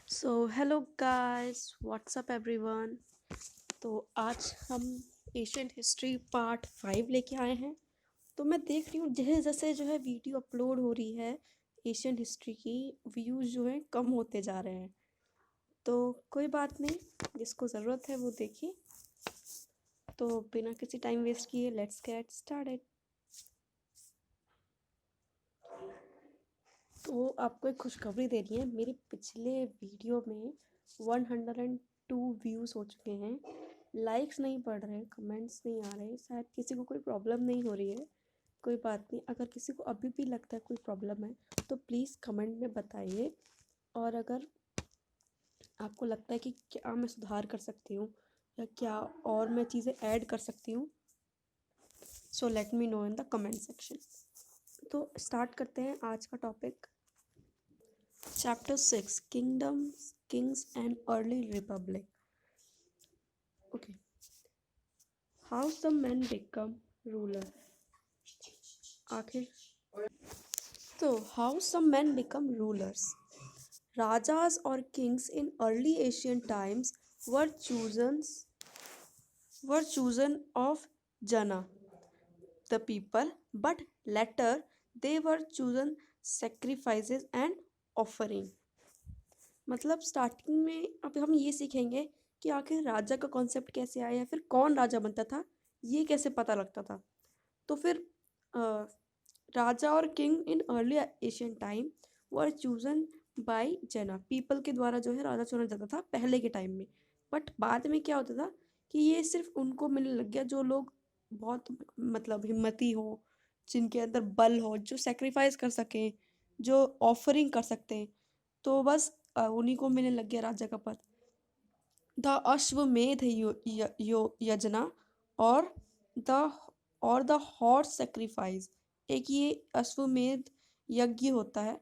So hello guys, WhatsApp everyone. तो आज हम एशियंट हिस्ट्री पार्ट 5 लेके आए हैं। तो मैं देख रही हूँ जैसे जैसे जो है वीडियो अपलोड हो रही है एशियंट हिस्ट्री की, व्यूज़ जो है कम होते जा रहे हैं। तो कोई बात नहीं, जिसको ज़रूरत है वो देखिए। तो बिना किसी टाइम वेस्ट किए लेट्स गेट स्टार्टेड। तो आपको एक खुशखबरी देनी है, मेरे पिछले वीडियो में 102 व्यूज़ हो चुके हैं। लाइक्स नहीं पड़ रहे, कमेंट्स नहीं आ रहे, शायद किसी को कोई प्रॉब्लम नहीं हो रही है। कोई बात नहीं, अगर किसी को अभी भी लगता है कोई प्रॉब्लम है तो प्लीज़ कमेंट में बताइए। और अगर आपको लगता है कि क्या मैं सुधार कर सकती हूँ या क्या और मैं चीज़ें ऐड कर सकती हूँ, so let me know in the comment section. तो स्टार्ट करते हैं आज का topic. Chapter 6, Kingdoms, Kings and Early Republic. Okay. How some men become ruler. आखिर तो how some men become rulers. Rajas or kings in early Asian times were chosen of Jana, the people, but later they were chosen sacrifices and offering. मतलब starting में अब हम ये सीखेंगे कि आखिर राजा का कॉन्सेप्ट कैसे आया, फिर कौन राजा बनता था, ये कैसे पता लगता था। तो फिर राजा और king in early Asian time were chosen bye जना, पीपल के द्वारा जो है राजा चुना जाता था पहले के टाइम में। बट बाद में क्या होता था कि ये सिर्फ उनको मिलने लग गया जो लोग बहुत मतलब हिम्मती हो, जिनके अंदर बल हो, जो सेक्रीफाइस कर सकें, जो ऑफरिंग कर सकते हैं। तो बस उन्हीं को मिलने लग गया राजा का पद। द अश्वमेध यजना और द द हॉर्स सेक्रीफाइस। एक ये अश्वमेध यज्ञ होता है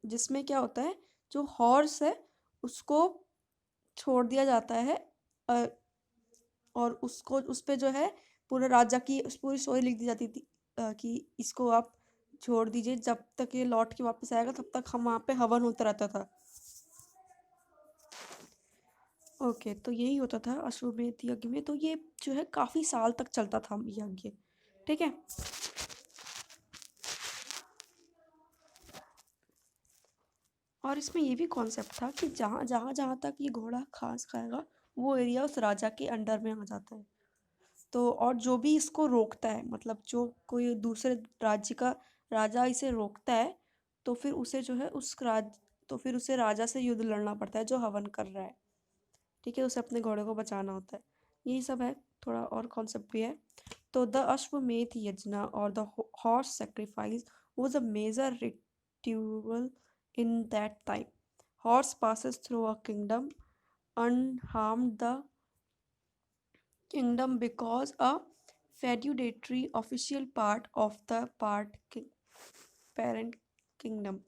जिसमें क्या होता है, जो हॉर्स है उसको छोड़ दिया जाता है, अ, और उसको उस पे जो है पूरा राजा की पूरी स्टोरी लिख दी जाती थी, कि इसको आप छोड़ दीजिए, जब तक ये लौट के वापस आएगा तब तक हम वहाँ पे हवन होता रहता था। ओके, तो यही होता था अश्वमेध यज्ञ में। तो ये जो है काफ़ी साल तक चलता था यज्ञ, ठीक है। और इसमें ये भी कॉन्सेप्ट था कि जहाँ जहाँ जहाँ तक ये घोड़ा घास खाएगा वो एरिया उस राजा के अंडर में आ जाता है। तो और जो भी इसको रोकता है, मतलब जो कोई दूसरे राज्य का राजा इसे रोकता है, तो फिर उसे जो है तो फिर उसे राजा से युद्ध लड़ना पड़ता है जो हवन कर रहा है, ठीक है। उसे अपने घोड़े को बचाना होता है। यही सब है, थोड़ा और कॉन्सेप्ट भी है। तो द अश्वमेध यज्ञ और the horse sacrifice was a major ritual in that time. Horse passes through a kingdom unharmed the kingdom because a feudatory official part of the parent kingdom.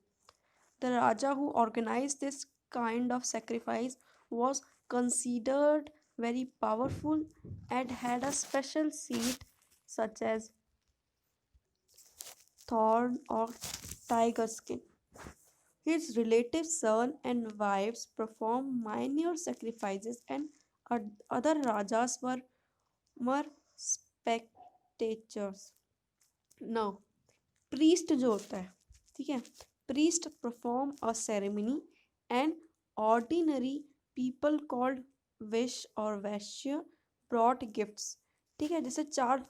The Raja who organized this kind of sacrifice was considered very powerful and had a special seat such as thorn or tiger skin. His relatives, sons and wives performed minor sacrifices, and other Rajas were spectators. Now, priest जो होता है, ठीक है, priest perform a ceremony and ordinary people called wish और वैश्य brought gifts, ठीक है। जैसे चार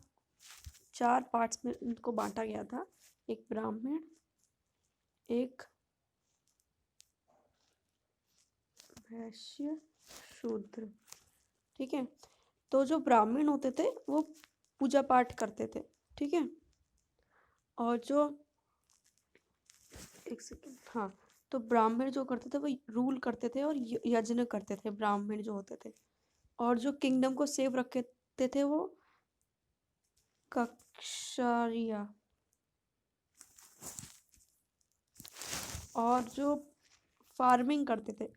चार पार्ट्स में इनको बांटा गया था, एक ब्राह्मण, एक वैश्य, शूद्र, ठीक है। तो जो ब्राह्मण होते थे वो पूजा पाठ करते थे, ठीक है। और जो एक सेकेंड, हाँ, तो ब्राह्मण जो करते थे वो रूल करते थे और यज्ञ करते थे, ब्राह्मण जो होते थे। और जो किंगडम को सेव रखते थे वो कक्षारिया। और जो फार्मिंग करते थे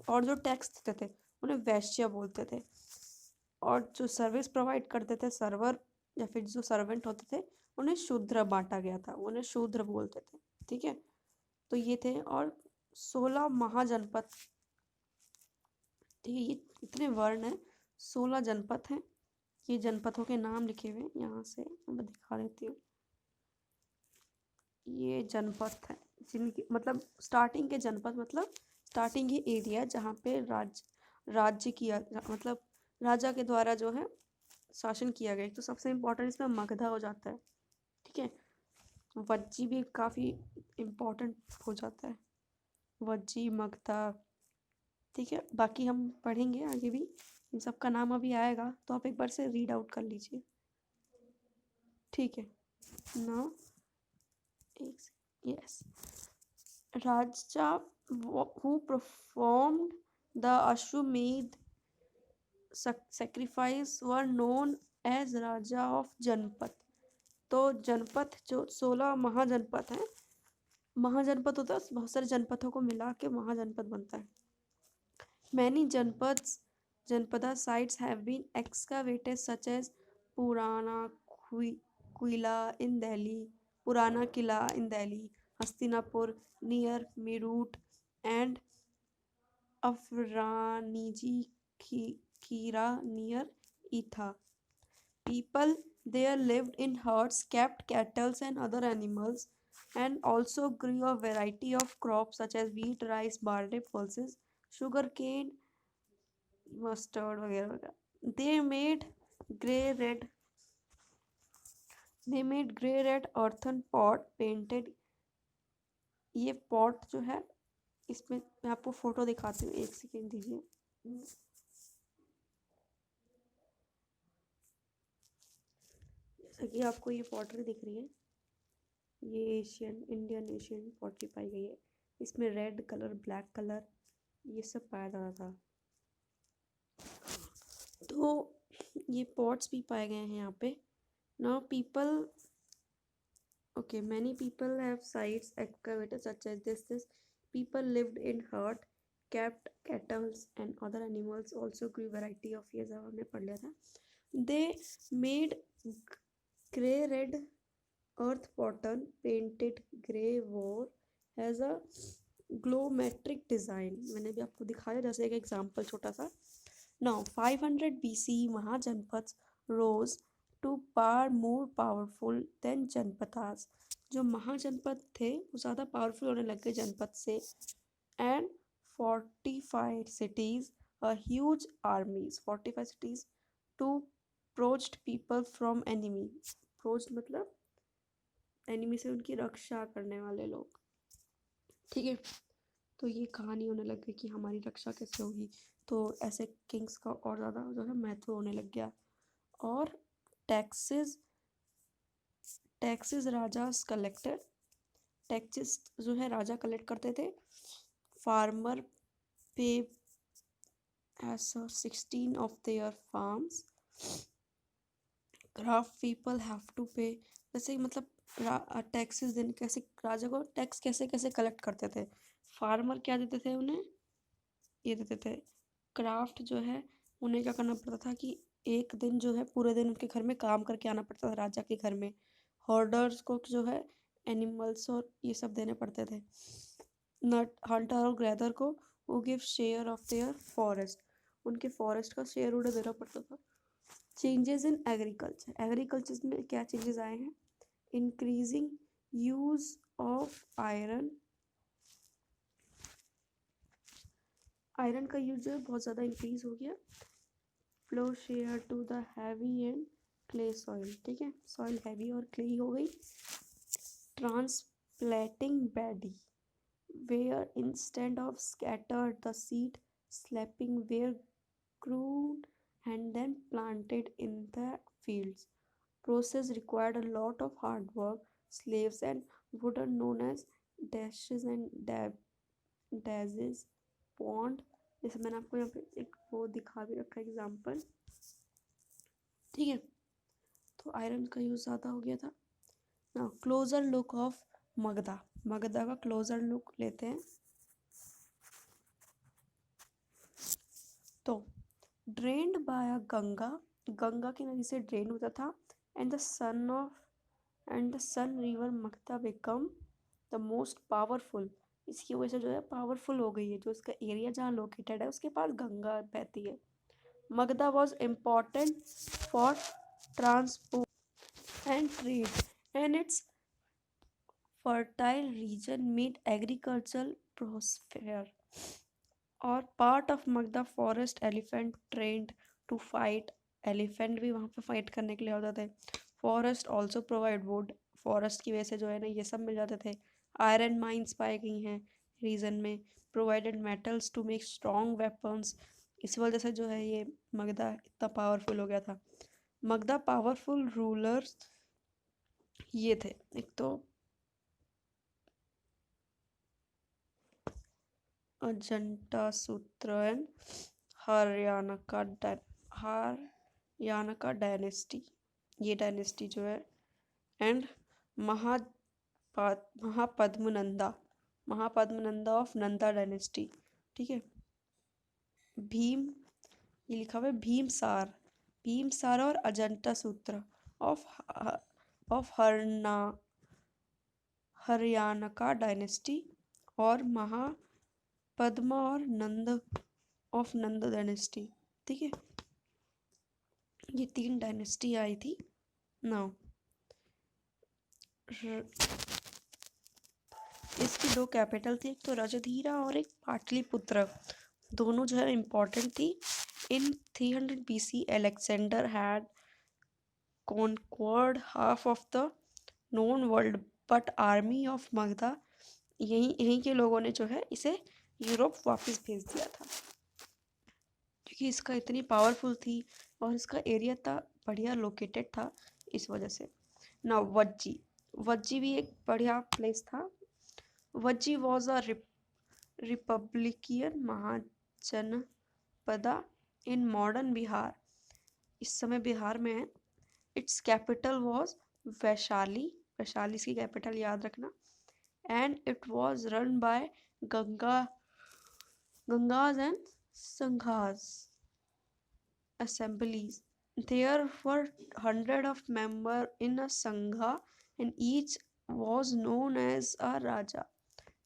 और जो टैक्स देते थे उन्हें वैश्य बोलते थे। और जो सर्विस प्रोवाइड करते थे, सर्वर या फिर जो सर्वेंट होते थे, उन्हें शूद्र बांटा गया था, उन्हें शूद्र बोलते थे, ठीक है। तो ये थे। और 16 महाजनपद ठीक है, ये इतने वर्ण हैं, 16 जनपद हैं। ये जनपदों के नाम लिखे हुए हैं, यहाँ से मैं दिखा देती हूँ। ये जनपद है जिनकी मतलब स्टार्टिंग के जनपद, मतलब स्टार्टिंग ये एरिया जहाँ पे राज्य किया, मतलब राजा के द्वारा जो है शासन किया गया। तो सबसे इम्पोर्टेंट इसमें मगधा हो जाता है। ठीक है, वज्जी भी काफ़ी इम्पोर्टेंट हो जाता है, वज्जी मगधा। ठीक है, बाकी हम पढ़ेंगे आगे भी, इन सब का नाम अभी आएगा तो आप एक बार से रीड आउट कर लीजिए। ठीक है ना, yes, Raja who performed the Ashwamedh sacrifice were known as Raja of जनपद। तो जनपद जो 16 महाजनपद हैं, महाजनपद होता है बहुत सारे जनपदों को मिला के महाजनपद बनता है। Many Janpada sites have been excavated such as Purana Quila in Delhi, Purana Kila in Delhi, Hastinapur near Meerut, and Afraniji Kira near Etha. People there lived in herds, kept cattle and other animals, and also grew a variety of crops such as wheat, rice, barley, pulses, sugarcane, mustard वगैरह वगैरह। Grey red they made grey red earthen pot painted। ये pot जो है, इसमें मैं आपको photo दिखाती हूँ, एक सेकेंड दीजिए। जैसा कि आपको ये पॉटरी दिख रही है, ये इंडियन एशियन पॉटरी पाई गई है। इसमें रेड कलर, ब्लैक कलर, ये सब पाया जाता था। तो ये पॉट्स भी पाए गए हैं यहाँ पे। Now people, okay, many people have sites excavated such as this. People lived in hut, kept cattle and other animals, also grew variety of, ये सब हमने पढ़ लिया था। They made grey red earth pattern painted grey war has a glometric design। मैंने भी आपको दिखाया जैसे एक एग्जांपल छोटा सा। Now 500 BC महाजनपद rose to far more powerful than Janapadas. जो महाजनपद थे वो ज़्यादा पावरफुल होने लग गए जनपद से। And 45 cities, a huge armies, 45 cities to approached people from enemy। approached मतलब एनिमी से उनकी रक्षा करने वाले लोग। ठीक है, तो ये कहानी होने लग गई कि हमारी रक्षा कैसे होगी। तो ऐसे किंग्स का और ज़्यादा जो है महत्व होने लग गया। और टैक्सेस टैक्सेस राजा कलेक्टेड, टैक्सेस जो है राजा कलेक्ट करते थे। फार्मर पे as 16 of their farms, craft people have to pay। जैसे मतलब टैक्सेस देने कैसे, राजा को टैक्स कैसे कैसे कलेक्ट करते थे। फार्मर क्या देते थे उन्हें, ये देते थे। क्राफ्ट जो है उन्हें क्या करना पड़ता था कि एक दिन जो है पूरे दिन उनके घर में काम करके आना पड़ता था राजा के घर में। हॉर्डर्स को जो है एनिमल्स और ये सब देने पड़ते थे। नट हंटर और ग्रैदर को वो give share of their forest, उनके फॉरेस्ट का शेयर उन्हें देना पड़ता था। चेंजेस इन एग्रीकल्चर, एग्रीकल्चर में क्या चेंजेस आए हैं। Increasing use of iron, iron का यूज जो है बहुत ज़्यादा इंक्रीज हो गया। Flow share to the heavy and clay soil, ठीक है, सॉइल हैवी और क्ले हो गई। Transplanting paddy, where instead of scattered the seed slapping were grown and then planted in the fields. Process required a lot of hard work. Slaves and wooden known as dashes and dazzes pond। जैसे मैंने आपको यहाँ पे एक वो दिखा भी रखा एग्जाम्पल। ठीक है, तो आयरन का यूज़ ज़्यादा हो गया था ना। Closure look of Magadha, Magadha का क्लोजर लुक लेते हैं। तो ड्रेन्ड बाय गंगा, गंगा की नदी से ड्रेन होता था। And the Son river Magadha become the most powerful इसकी वजह से जो है पावरफुल हो गई है। जो इसका एरिया जहाँ लोकेटेड है उसके पास गंगा बहती है। Magadha was important for transport and trade and its fertile region made agriculture prosper. और part of Magadha forest elephant trained to fight. Elephant भी वहाँ पे फाइट करने के लिए होते थे। Forest also provide wood. Forest की वजह से जो है ना ये सब मिल जाते थे। आयरन माइंस पाई गई हैं रीजन में। Provided metals to make strong weapons. इस वजह से जो है ये मगधा इतना पावरफुल हो गया था। मगधा पावरफुल रूलर्स ये थे, एक तो अजंता-सूत्र एंड हरियाणा का डायनेस्टी, ये डायनेस्टी जो है। And Mahapadmananda Mahapadmananda of Nanda dynasty. ठीक है। भीम, ये लिखा हुआ है भीमसार और अजंता सूत्र ऑफ हरियाणा का डायनेस्टी। और महापद्मा और नंद ऑफ नंद डायनेस्टी। ठीक है, ये 3 डायनेस्टी आई थी। नाउ इसकी 2 कैपिटल थी, एक तो राजधीरा और एक पाटलिपुत्र। दोनों जो है इम्पोर्टेंट थी। इन 300 BC Alexander had conquered half of the known world, but army of Magadha, यहीं के लोगों ने जो है इसे यूरोप वापस भेज दिया था, क्योंकि इसका इतनी पावरफुल थी और इसका एरिया था बढ़िया लोकेटेड था इस वजह से। ना वज्जी भी एक बढ़िया प्लेस था। Vajji was a republican mahajanapada in modern Bihar. इस समय बिहार में है। इट्स कैपिटल वॉज वैशाली इसकी कैपिटल याद रखना। And it was run by ganas and sanghas assemblies. There were 100 of members in a sangha and each was known as a raja.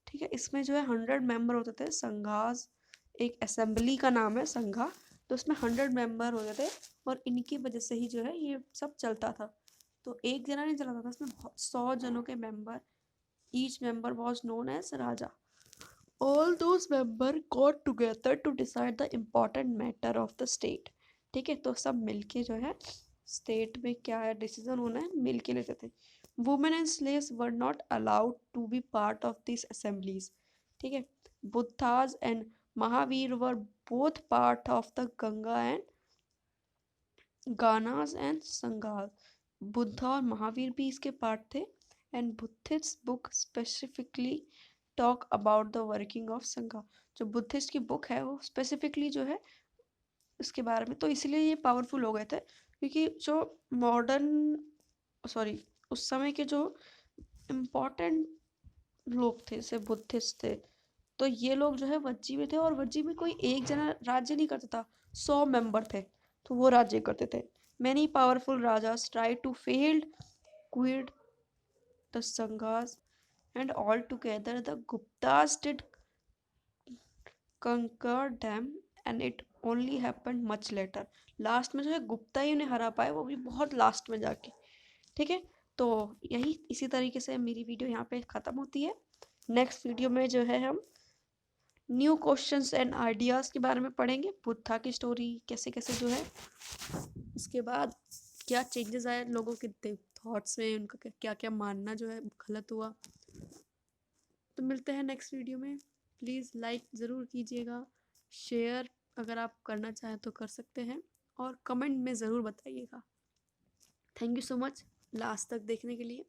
ठीक है, इसमें जो है 100 मेंबर होते थे। संघास एक असेंबली का नाम है संघा, तो उसमें 100 मेंबर होते थे और इनकी वजह से ही जो है ये सब चलता था। तो एक जना नहीं चलाता था, इसमें 100 जनों के member. Each member was known as raja. All those members got together to decide the important matter of the state. ठीक है, तो सब मिलके जो है स्टेट में क्या है डिसीजन होना है मिलके लेते थे। Women and slaves were not allowed to be part of this assemblies. ठीक है, Buddhas and Mahavir were both part of the gana and ganas and sanghas. Buddha और महावीर भी इसके पार्ट थे। And Buddhist book specifically talk about the working of sangha. जो बुद्धिस्ट की book है वो स्पेसिफिकली जो है उसके बारे में, तो इसलिए ये पावरफुल हो गए थे, क्योंकि जो उस समय के जो इम्पोर्टेंट लोग थे जैसे बुद्धिस्ट थे, तो ये लोग जो है वज्जी में थे। और वज्जी में कोई एक जना राज्य नहीं करता था, 100 मेंबर थे तो वो राज्य करते थे। Many powerful rajas try to failed quid the sanghas and all together the Guptas did conquer them and it only happened much later. Last में जो है गुप्ता ही उन्हें हरा पाए, वो भी बहुत लास्ट में जाके। ठीक है, तो यही इसी तरीके से मेरी वीडियो यहाँ पे ख़त्म होती है। नेक्स्ट वीडियो में जो है हम न्यू क्वेश्चंस एंड आइडियाज़ के बारे में पढ़ेंगे। बुद्धा की स्टोरी कैसे कैसे जो है, उसके बाद क्या चेंजेस आए लोगों के थॉट्स में, उनका क्या क्या मानना जो है गलत हुआ। तो मिलते हैं नेक्स्ट वीडियो में। प्लीज़ लाइक ज़रूर कीजिएगा, शेयर अगर आप करना चाहें तो कर सकते हैं, और कमेंट में ज़रूर बताइएगा। Thank you so much last तक देखने के लिए।